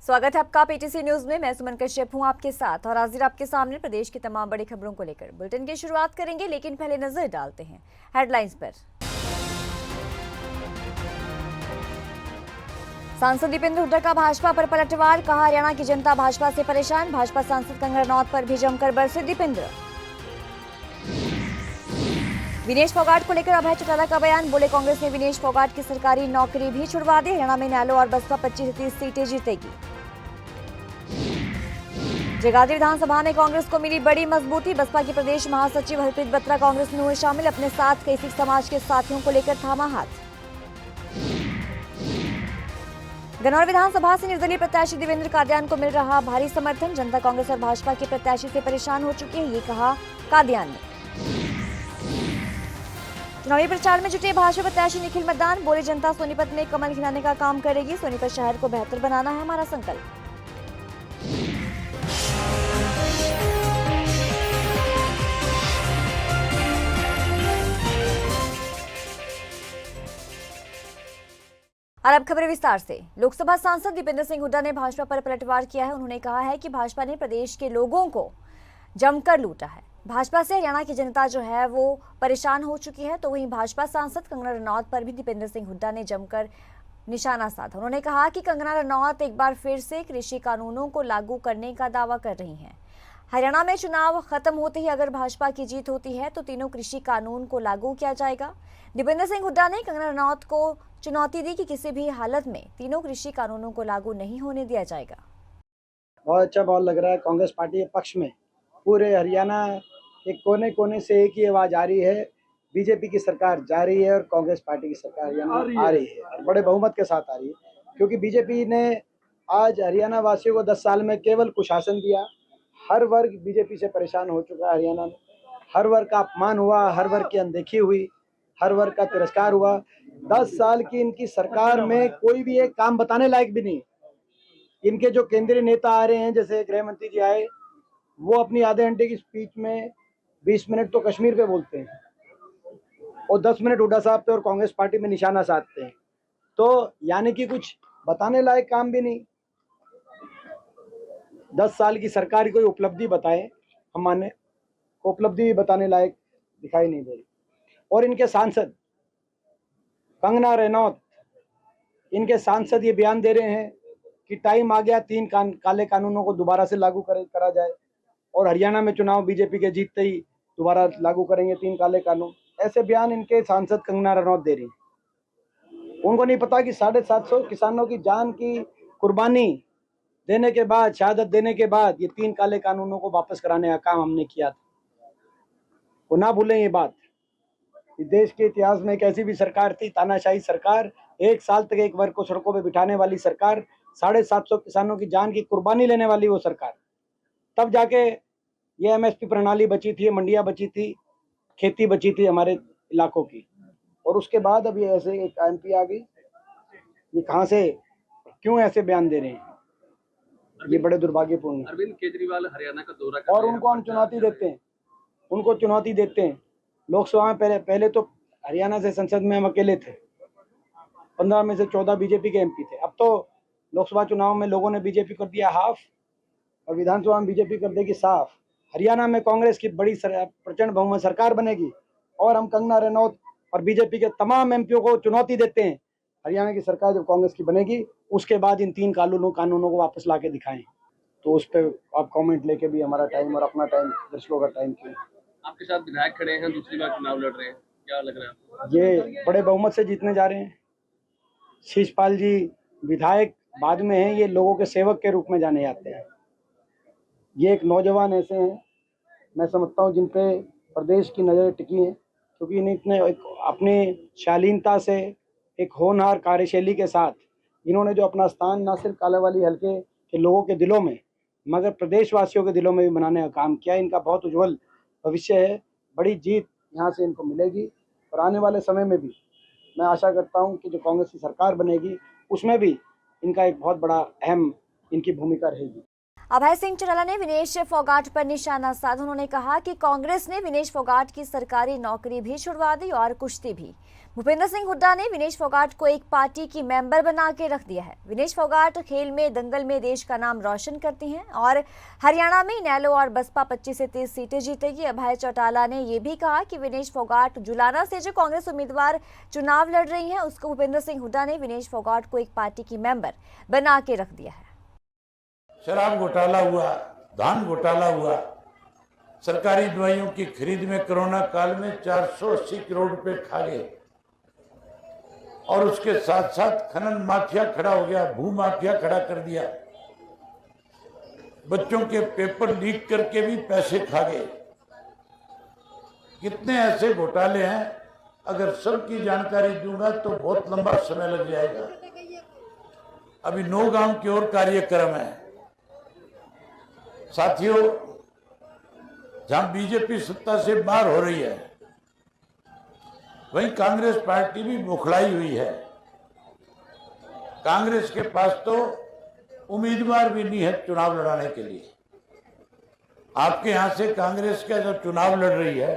स्वागत है आपका पीटीसी न्यूज में। मैं सुमन कश्यप हूं आपके साथ और हाजिर आपके सामने प्रदेश की तमाम बड़ी खबरों को लेकर बुलेटिन की शुरुआत करेंगे, लेकिन पहले नजर डालते हैं हेडलाइंस पर। सांसद दीपेंद्र हुड्डा का भाजपा पर पलटवार, कहा हरियाणा की जनता भाजपा से परेशान। भाजपा सांसद कंगना रनौत पर भी जमकर बरसे दीपेंद्र। विनेश फोगाट को लेकर अभय चौटाला का बयान, बोले कांग्रेस ने विनेश फोगाट की सरकारी नौकरी भी छुड़वा दी। हरियाणा में न्यालो और बसपा 25 से 30 सीटें जीतेगी। जगाधरी विधानसभा में कांग्रेस को मिली बड़ी मजबूती, बसपा के प्रदेश महासचिव हरप्रीत बत्रा कांग्रेस में हुए शामिल। अपने साथ कई सिख समाज के साथियों को लेकर थामा हाथ। गन्नौर विधानसभा से निर्दलीय प्रत्याशी देवेंद्र कादियान को मिल रहा भारी समर्थन। जनता कांग्रेस और भाजपा के प्रत्याशी से परेशान हो चुकी है, ये कहा कादियान ने। चुनावी प्रचार में जुटे भाजपा प्रत्याशी निखिल मतदान, बोले जनता सोनीपत में कमल खिलाने का काम करेगी। सोनीपत शहर को बेहतर बनाना है हमारा संकल्प। और अब खबरें विस्तार से। लोकसभा सांसद दीपेंद्र सिंह हुड्डा ने भाजपा पर पलटवार किया है। उन्होंने कहा है कि भाजपा ने प्रदेश के लोगों को जमकर लूटा है। भाजपा से हरियाणा की जनता जो है वो परेशान हो चुकी है। तो वहीं भाजपा सांसद कंगना रनौत पर भी दीपेंद्र सिंह हुड्डा ने जमकर निशाना साधा। उन्होंने कहा कि कंगना रनौत एक बार फिर से कृषि कानूनों को लागू करने का दावा कर रही हैं। हरियाणा में चुनाव खत्म होते ही अगर भाजपा की जीत होती है तो तीनों कृषि कानून को लागू किया जाएगा। दीपेंद्र सिंह हुड्डा ने कंगना रनौत को चुनौती दी कि किसी भी हालत में तीनों कृषि कानूनों को लागू नहीं होने दिया जाएगा। बहुत अच्छा बहुत लग रहा है। कांग्रेस पार्टी के पक्ष में पूरे हरियाणा के कोने कोने से एक ही आवाज आ रही है, बीजेपी की सरकार जा रही है और कांग्रेस पार्टी की सरकार हरियाणा आ रही है और बड़े बहुमत के साथ आ रही है। क्योंकि बीजेपी ने आज हरियाणा वासियों को 10 साल में केवल कुशासन दिया। हर वर्ग बीजेपी से परेशान हो चुका है हरियाणा में। हर वर्ग का अपमान हुआ, हर वर्ग की अनदेखी हुई, हर वर्ग का तिरस्कार हुआ। 10 साल की इनकी सरकार में कोई भी एक काम बताने लायक भी नहीं। इनके जो केंद्रीय नेता आ रहे हैं, जैसे गृह मंत्री जी आए, वो अपनी आधे घंटे की स्पीच में 20 मिनट तो कश्मीर पे बोलते हैं और 10 मिनट हुड्डा साहब पे और कांग्रेस पार्टी में निशाना साधते हैं। तो यानी कि कुछ बताने लायक काम भी नहीं। 10 साल की सरकार की कोई उपलब्धि बताए, हम माने उपलब्धि भी बताने लायक दिखाई नहीं दे रही। और इनके सांसद कंगना रनौत, इनके सांसद ये बयान दे रहे हैं कि टाइम आ गया 3 काले कानूनों को दोबारा से लागू करा जाए और हरियाणा में चुनाव बीजेपी के जीतते ही दोबारा लागू करेंगे 3 काले कानून। ऐसे बयान इनके सांसद कंगना रनौत दे रही हैं। उनको नहीं पता कि 750 किसानों की जान की कुर्बानी देने के बाद, शहादत देने के बाद ये 3 काले कानूनों को वापस कराने का काम हमने किया था। वो ना भूलें ये बात। देश के इतिहास में एक ऐसी भी सरकार थी, तानाशाही सरकार, 1 साल तक एक वर्ग को सड़कों पे बिठाने वाली सरकार, 750 किसानों की जान की कुर्बानी लेने वाली वो सरकार। तब जाके ये एमएसपी प्रणाली बची थी, मंडियां बची थी, खेती बची थी हमारे इलाकों की। और उसके बाद अब ये ऐसे एक एमपी आ गई। ये कहाँ से, क्यों ऐसे बयान दे रहे हैं? ये बड़े दुर्भाग्यपूर्ण है। अरविंद केजरीवाल हरियाणा का दौरा कर और उनको हम चुनौती देते हैं, उनको चुनौती देते हैं। लोकसभा में पहले तो हरियाणा से संसद में हम अकेले थे, 15 में से 14 बीजेपी के एमपी थे। अब तो लोकसभा चुनाव में लोगों ने बीजेपी कर दिया हाफ और विधानसभा में बीजेपी कर देगी साफ। हरियाणा में कांग्रेस की बड़ी प्रचंड बहुमत सरकार बनेगी और हम कंगना रनौत और बीजेपी के तमाम एमपीओ को चुनौती देते हैं, हरियाणा की सरकार जब कांग्रेस की बनेगी उसके बाद इन 3 कानूनों को वापस ला के दिखाएं। तो उस पर आप कमेंट लेके भी हमारा टाइम और अपना टाइम, दर्शकों का टाइम क्यों? आपके साथ विधायक खड़े हैं, दूसरी बार चुनाव लड़ रहे हैं, क्या लग रहा है आपको? ये बड़े बहुमत से जीतने जा रहे हैं। शीशपाल जी विधायक बाद में हैं, ये लोगों के सेवक के रूप में जाने जाते हैं। ये एक नौजवान ऐसे हैं, मैं समझता हूँ, जिन पे प्रदेश की नज़र टिकी है, क्योंकि इन्हें अपनी शालीनता से, एक होनहार कार्यशैली के साथ इन्होंने जो अपना स्थान न सिर्फ कालांवाली हल्के के लोगों के दिलों में मगर प्रदेशवासियों के दिलों में भी बनाने का काम किया। इनका बहुत उज्जवल भविष्य है, बड़ी जीत यहाँ से इनको मिलेगी और आने वाले समय में भी मैं आशा करता हूँ कि जो कांग्रेस की सरकार बनेगी उसमें भी इनका एक बहुत बड़ा अहम इनकी भूमिका रहेगी। अभय सिंह चौटाला ने विनेश फोगाट पर निशाना साधा। उन्होंने कहा कि कांग्रेस ने विनेश फोगाट की सरकारी नौकरी भी छुड़वा दी और कुश्ती भी। भूपेंद्र सिंह हुड्डा ने विनेश फोगाट को एक पार्टी की मेंबर बना के रख दिया है। विनेश फोगाट खेल में दंगल में देश का नाम रोशन करती हैं और हरियाणा में इनेलो और बसपा 25 से 30 सीटें जीतेगी। अभय चौटाला ने यह भी कहा कि विनेश फोगाट जुलाना से जो कांग्रेस उम्मीदवार चुनाव लड़ रही हैं, उसको भूपेंद्र सिंह हुड्डा ने विनेश फोगाट को एक पार्टी की मेंबर बना के रख दिया है। शराब घोटाला हुआ, धान घोटाला हुआ, सरकारी दवाइयों की खरीद में कोरोना काल में 480 करोड़ रुपए खा गए और उसके साथ साथ खनन माफिया खड़ा हो गया, भू माफिया खड़ा कर दिया, बच्चों के पेपर लीक करके भी पैसे खा गए। कितने ऐसे घोटाले हैं, अगर सबकी जानकारी दूंगा तो बहुत लंबा समय लग जाएगा। अभी 9 गांव की ओर कार्यक्रम है साथियों, जहां बीजेपी सत्ता से बाहर हो रही है, वहीं कांग्रेस पार्टी भी बुखलाई हुई है। कांग्रेस के पास तो उम्मीदवार भी नहीं है चुनाव लड़ाने के लिए। आपके यहां से कांग्रेस का जो चुनाव लड़ रही है,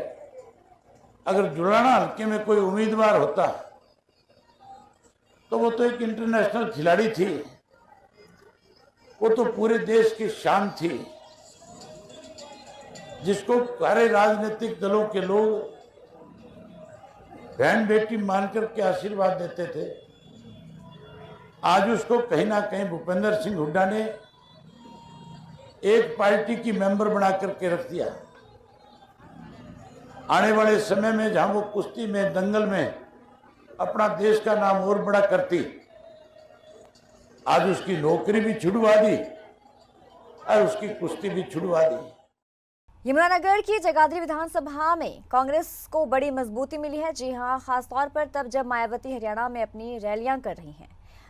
अगर जुलाना हल्के में कोई उम्मीदवार होता तो वो तो एक इंटरनेशनल खिलाड़ी थी, वो तो पूरे देश की शान थी, जिसको सारे राजनीतिक दलों के लोग बहन बेटी मानकर के आशीर्वाद देते थे। आज उसको कहीं ना कहीं भूपेंद्र सिंह हुड्डा ने एक पार्टी की मेंबर बना करके रख दिया। आने वाले समय में जहां वो कुश्ती में, दंगल में अपना देश का नाम और बड़ा करती, आज उसकी नौकरी भी छुड़वा दी और उसकी कुश्ती भी छुड़वा दी। यमुनानगर की जगाधरी विधानसभा में कांग्रेस को बड़ी मजबूती मिली है। जी हां, खासतौर पर तब जब मायावती हरियाणा में अपनी रैलियां कर रही हैं।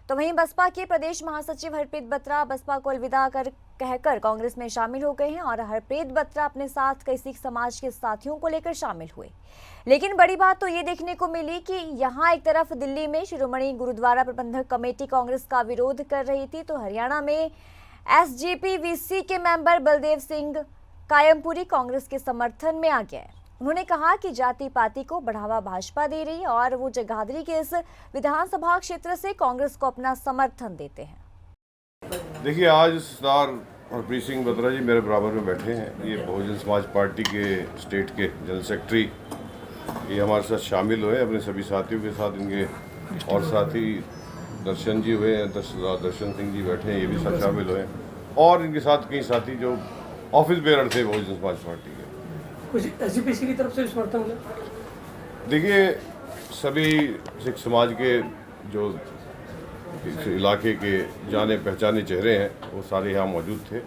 तो वहीं बसपा के प्रदेश महासचिव हरप्रीत बत्रा बसपा को अलविदा कहकर कांग्रेस में शामिल हो गए हैं और हरप्रीत बत्रा अपने साथ कई सिख समाज के साथियों को लेकर शामिल हुए। लेकिन बड़ी बात तो ये देखने को मिली कि यहाँ एक तरफ दिल्ली में शिरोमणि गुरुद्वारा प्रबंधक कमेटी कांग्रेस का विरोध कर रही थी, तो हरियाणा में SGPVC के मेंबर बलदेव सिंह कायमपुरी कांग्रेस के समर्थन में आ गया है। उन्होंने कहा कि जाति पाति को बढ़ावा भाजपा दे रही है और वो जगाधरी के इस विधानसभा क्षेत्र से कांग्रेस को अपना समर्थन देते हैं। देखिए, आज सरदार हरप्रीत सिंह बत्रा जी मेरे बराबर में बैठे हैं। ये बहुजन समाज पार्टी के स्टेट के जनरल सेक्रेटरी, ये हमारे साथ शामिल हुए अपने सभी साथियों के साथ। इनके और साथी दर्शन जी हुए हैं, दर्शन सिंह जी बैठे हैं, ये भी साथ शामिल हुए, और इनके साथ कई साथी जो ऑफिस बेरर थे बहुजन समाज पार्टी के। कुछ SGPC की तरफ से समर्थन मिला? देखिए, सभी सिख समाज के जो इस इलाके के जाने पहचाने चेहरे हैं, वो सारे यहाँ मौजूद थे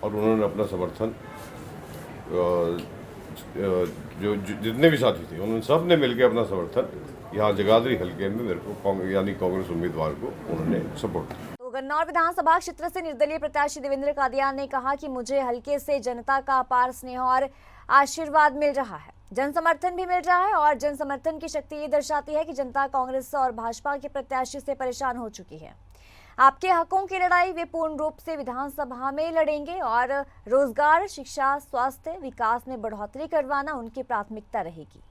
और उन्होंने अपना समर्थन, जो जितने भी साथी थे उन्होंने सब ने मिलकर अपना समर्थन यहाँ जगाधरी हल्के में मेरे को यानी कांग्रेस उम्मीदवार को उन्होंने सपोर्ट किया। तो गन्नौर विधानसभा क्षेत्र से निर्दलीय प्रत्याशी देवेंद्र कादियान ने कहा कि मुझे हल्के से जनता का अपार स्नेह और आशीर्वाद मिल रहा है, जन समर्थन भी मिल रहा है और जन समर्थन की शक्ति ये दर्शाती है कि जनता कांग्रेस और भाजपा के प्रत्याशी से परेशान हो चुकी है। आपके हकों की लड़ाई वे पूर्ण रूप से विधानसभा में लड़ेंगे और रोजगार, शिक्षा, स्वास्थ्य, विकास में बढ़ोतरी करवाना उनकी प्राथमिकता रहेगी।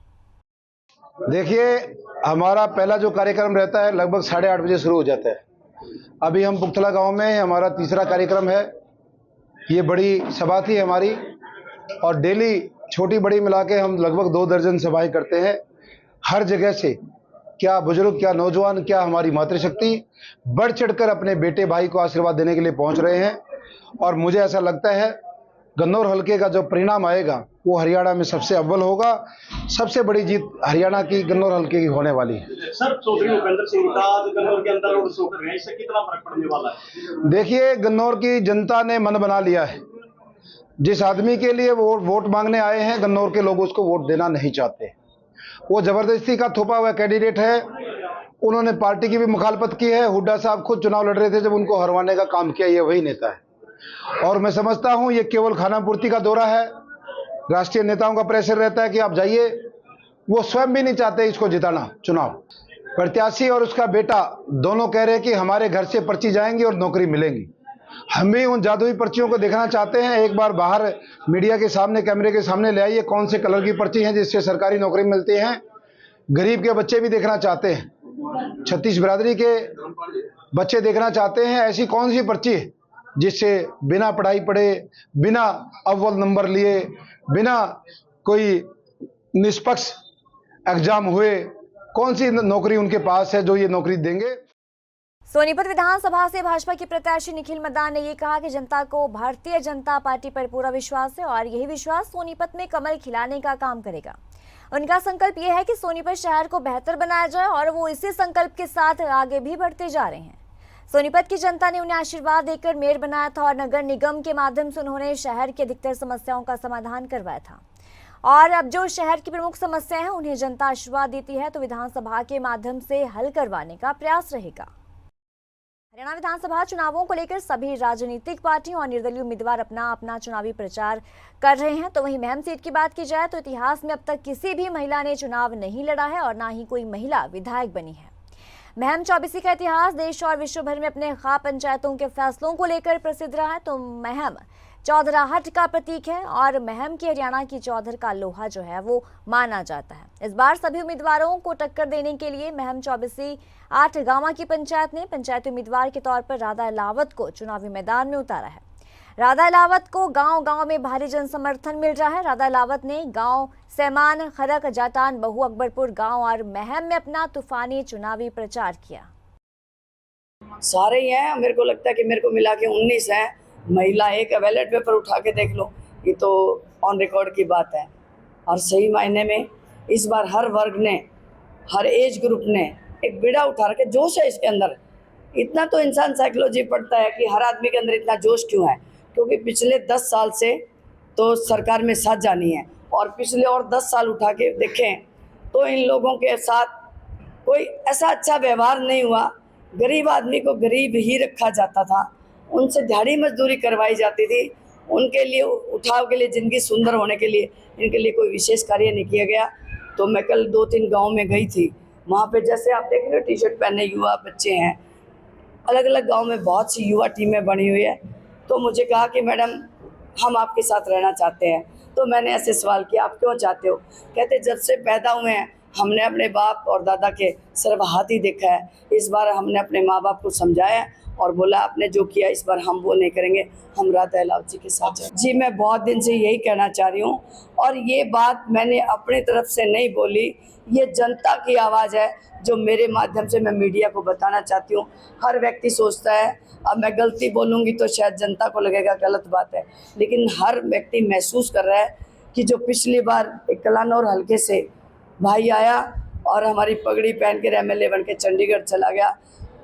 देखिए, हमारा पहला जो कार्यक्रम रहता है लगभग 8:30 बजे शुरू हो जाता है। अभी हम पुख्तला गांव में, हमारा तीसरा कार्यक्रम है। ये बड़ी सभा थी हमारी और डेली छोटी बड़ी मिला के हम लगभग 2 दर्जन सभाएं करते हैं। हर जगह से क्या बुजुर्ग, क्या नौजवान, क्या हमारी मातृशक्ति बढ़ चढ़कर अपने बेटे भाई को आशीर्वाद देने के लिए पहुंच रहे हैं। और मुझे ऐसा लगता है गन्नौर हल्के का जो परिणाम आएगा वो हरियाणा में सबसे अव्वल होगा। सबसे बड़ी जीत हरियाणा की गन्नौर हल्के की होने वाली है। सर, चौधरी भूपेंद्र सिंह का आज गन्नौर के अंदर रोड शो कर रहे हैं, इससे कितना फर्क पड़ने वाला है? देखिए, गन्नौर की जनता ने मन बना लिया है। जिस आदमी के लिए वो वोट मांगने आए हैं, गन्नौर के लोग उसको वोट देना नहीं चाहते। वो जबरदस्ती का थोपा हुआ कैंडिडेट है। उन्होंने पार्टी की भी मुखालफत की है। हुड्डा साहब खुद चुनाव लड़ रहे थे, जब उनको हरवाने का काम किया ये वही नेता है। और मैं समझता हूं ये केवल खानापूर्ति का दौरा है। राष्ट्रीय नेताओं का प्रेशर रहता है कि आप जाइए, वो स्वयं भी नहीं चाहते इसको जिताना चुनाव। प्रत्याशी और उसका बेटा दोनों कह रहे हैं कि हमारे घर से पर्ची जाएंगी और नौकरी मिलेंगी। हम भी उन जादुई पर्चियों को देखना चाहते हैं। एक बार बाहर मीडिया के सामने, कैमरे के सामने ले आइए, कौन से कलर की पर्ची है जिससे सरकारी नौकरी मिलती है। गरीब के बच्चे भी देखना चाहते हैं, छत्तीस बिरादरी के बच्चे देखना चाहते हैं ऐसी कौन सी पर्ची है जिससे बिना पढ़ाई पढ़े, बिना अव्वल नंबर लिए, बिना कोई निष्पक्ष एग्जाम हुए, कौन सी नौकरी उनके पास है जो ये नौकरी देंगे। सोनीपत विधानसभा से भाजपा के प्रत्याशी निखिल मदान ने ये कहा कि जनता को भारतीय जनता पार्टी पर पूरा विश्वास है और यही विश्वास सोनीपत में कमल खिलाने का काम करेगा। उनका संकल्प ये है कि सोनीपत शहर को बेहतर बनाया जाए और वो इसी संकल्प के साथ आगे भी बढ़ते जा रहे हैं। सोनीपत की जनता ने उन्हें आशीर्वाद देकर मेयर बनाया था और नगर निगम के माध्यम से उन्होंने शहर की अधिकतर समस्याओं का समाधान करवाया था और अब जो शहर की प्रमुख समस्याएं हैं उन्हें जनता आशीर्वाद देती है तो विधानसभा के माध्यम से हल करवाने का प्रयास रहेगा। हरियाणा विधानसभा चुनावों को लेकर सभी राजनीतिक पार्टियों और निर्दलीय उम्मीदवार अपना अपना चुनावी प्रचार कर रहे हैं। तो वहीं महम सीट की बात की जाए तो इतिहास में अब तक किसी भी महिला ने चुनाव नहीं लड़ा है और ना ही कोई महिला विधायक बनी है। महम चौबीसी का इतिहास देश और विश्व भर में अपने खाप पंचायतों के फैसलों को लेकर प्रसिद्ध रहा है। तो महम चौधराहट का प्रतीक है और महम की हरियाणा की चौधर का लोहा जो है वो माना जाता है। इस बार सभी उम्मीदवारों को टक्कर देने के लिए महम चौबीसी 8 गांव की पंचायत ने पंचायती उम्मीदवार के तौर पर राधा अलावत को चुनावी मैदान में उतारा है। राधा अलावत को गांव-गांव में भारी जन समर्थन मिल रहा है। राधा अलावत ने गांव सैमान, खरक, जाटान, बहु, अकबरपुर गांव और महम में अपना तूफानी चुनावी प्रचार किया। सारे ही हैं, मेरे को लगता है कि मेरे को मिला के 19 हैं। महिला एक बैलेट पेपर उठा के देख लो, ये तो ऑन रिकॉर्ड की बात है। और सही मायने में इस बार हर वर्ग ने, हर एज ग्रुप ने एक बीड़ा उठा रखे। जोश है इसके अंदर। इतना तो इंसान साइकोलॉजी पढ़ता है कि हर आदमी के अंदर इतना जोश क्यों है, क्योंकि पिछले 10 साल से तो सरकार में साथ जानी है और पिछले और 10 साल उठा के देखें तो इन लोगों के साथ कोई ऐसा अच्छा व्यवहार नहीं हुआ। गरीब आदमी को गरीब ही रखा जाता था, उनसे दिहाड़ी मजदूरी करवाई जाती थी, उनके लिए उठाव के लिए, जिंदगी सुंदर होने के लिए इनके लिए कोई विशेष कार्य नहीं किया गया। तो मैं कल 2-3 गांव में गई थी, वहाँ पे जैसे आप देख रहे हो टी शर्ट पहने युवा बच्चे हैं, अलग अलग गांव में बहुत सी युवा टीमें बनी हुई है। तो मुझे कहा कि मैडम हम आपके साथ रहना चाहते हैं। तो मैंने ऐसे सवाल किया, आप क्यों चाहते हो? कहते जब से पैदा हुए हैं हमने अपने बाप और दादा के सिर्फ हाथ ही देखा है। इस बार हमने अपने माँ बाप को समझाया और बोला आपने जो किया इस बार हम वो नहीं करेंगे, हम राधा अलावत जी के साथ हैं। जी मैं बहुत दिन से यही कहना चाह रही हूँ और ये बात मैंने अपनी तरफ से नहीं बोली, ये जनता की आवाज़ है जो मेरे माध्यम से मैं मीडिया को बताना चाहती हूँ। हर व्यक्ति सोचता है अब मैं गलती बोलूँगी तो शायद जनता को लगेगा गलत बात है, लेकिन हर व्यक्ति महसूस कर रहा है कि जो पिछली बार एक कलानौर हल्के से भाई आया और हमारी पगड़ी पहन कर MLA बन के चंडीगढ़ चला गया,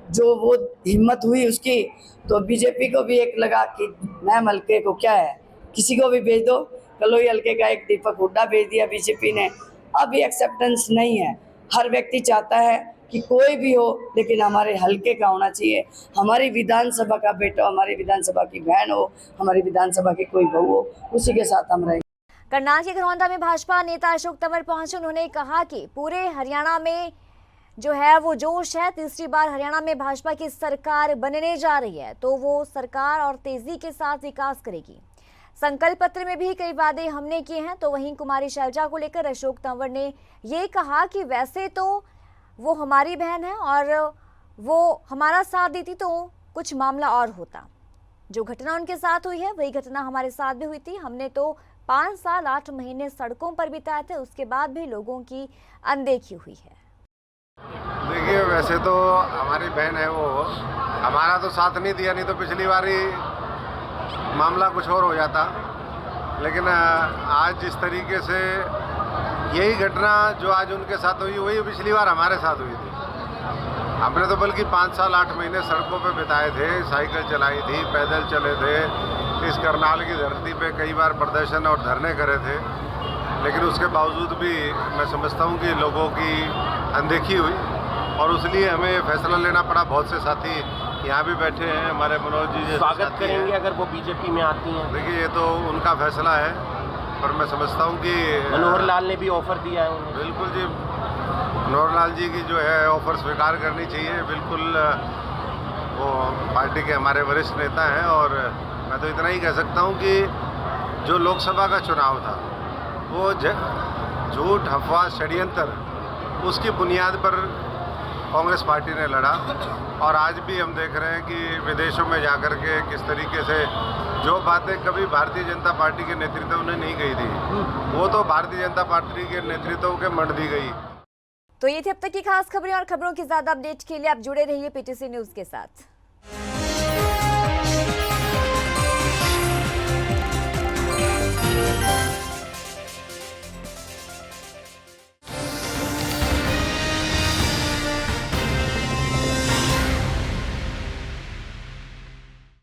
जो वो हिम्मत हुई उसकी, तो बीजेपी को भी एक लगा कि महम हल्के को क्या है, किसी को भी भेज दो। कलोई हल्के का एक दीपक हुड्डा भेज दिया बीजेपी ने। अब ये एक्सेप्टेंस नहीं है, हर व्यक्ति चाहता है कि कोई भी हो लेकिन हमारे हल्के का होना चाहिए, हमारी विधानसभा का बेटा, हमारी विधानसभा की बहन हो, हमारी विधानसभा की कोई बहू हो, उसी के साथ हम रहेंगे। करनाल के घरौंदा में भाजपा नेता अशोक तंवर पहुंचे। उन्होंने कहा कि पूरे हरियाणा में जो है वो जोश है, तीसरी बार हरियाणा में भाजपा की सरकार बनने जा रही है तो वो सरकार और तेजी के साथ विकास करेगी। संकल्प पत्र में भी कई वादे हमने किए हैं। तो वहीं कुमारी शैलजा को लेकर अशोक तंवर ने ये कहा कि वैसे तो वो हमारी बहन है और वो हमारा साथ देती तो कुछ मामला और होता। जो घटना उनके साथ हुई है वही घटना हमारे साथ भी हुई थी। हमने तो 5 साल 8 महीने सड़कों पर बिताए थे, उसके बाद भी लोगों की अनदेखी हुई है। देखिए वैसे तो हमारी बहन है वो, हमारा तो साथ नहीं दिया, नहीं तो पिछली बार ही मामला कुछ और हो जाता। लेकिन आज जिस तरीके से यही घटना जो आज उनके साथ हुई वही पिछली बार हमारे साथ हुई थी। हमने तो बल्कि 5 साल 8 महीने सड़कों पे बिताए थे, साइकिल चलाई थी, पैदल चले थे, इस करनाल की धरती पे कई बार प्रदर्शन और धरने करे थे। लेकिन उसके बावजूद भी मैं समझता हूँ कि लोगों की अनदेखी हुई और इसलिए हमें फैसला लेना पड़ा। बहुत से साथी यहाँ भी बैठे हैं, हमारे मनोज जी स्वागत करेंगे अगर वो बीजेपी में आती हैं। देखिए ये तो उनका फैसला है, पर मैं समझता हूँ कि मनोहर लाल ने भी ऑफर दिया है उन्हें। बिल्कुल जी, मनोहर लाल जी की जो है ऑफर स्वीकार करनी चाहिए। बिल्कुल वो पार्टी के हमारे वरिष्ठ नेता हैं और मैं तो इतना ही कह सकता हूँ कि जो लोकसभा का चुनाव था वो झूठ, अफवाह, षड्यंत्र उसकी बुनियाद पर कांग्रेस पार्टी ने लड़ा। और आज भी हम देख रहे हैं कि विदेशों में जाकर के किस तरीके से जो बातें कभी भारतीय जनता पार्टी के नेतृत्व ने नहीं कही थी वो तो भारतीय जनता पार्टी के नेतृत्व के मंड दी गई। तो ये थी अब तक की खास खबरें और खबरों की ज्यादा अपडेट के लिए आप जुड़े रहिए पीटीसी न्यूज के साथ।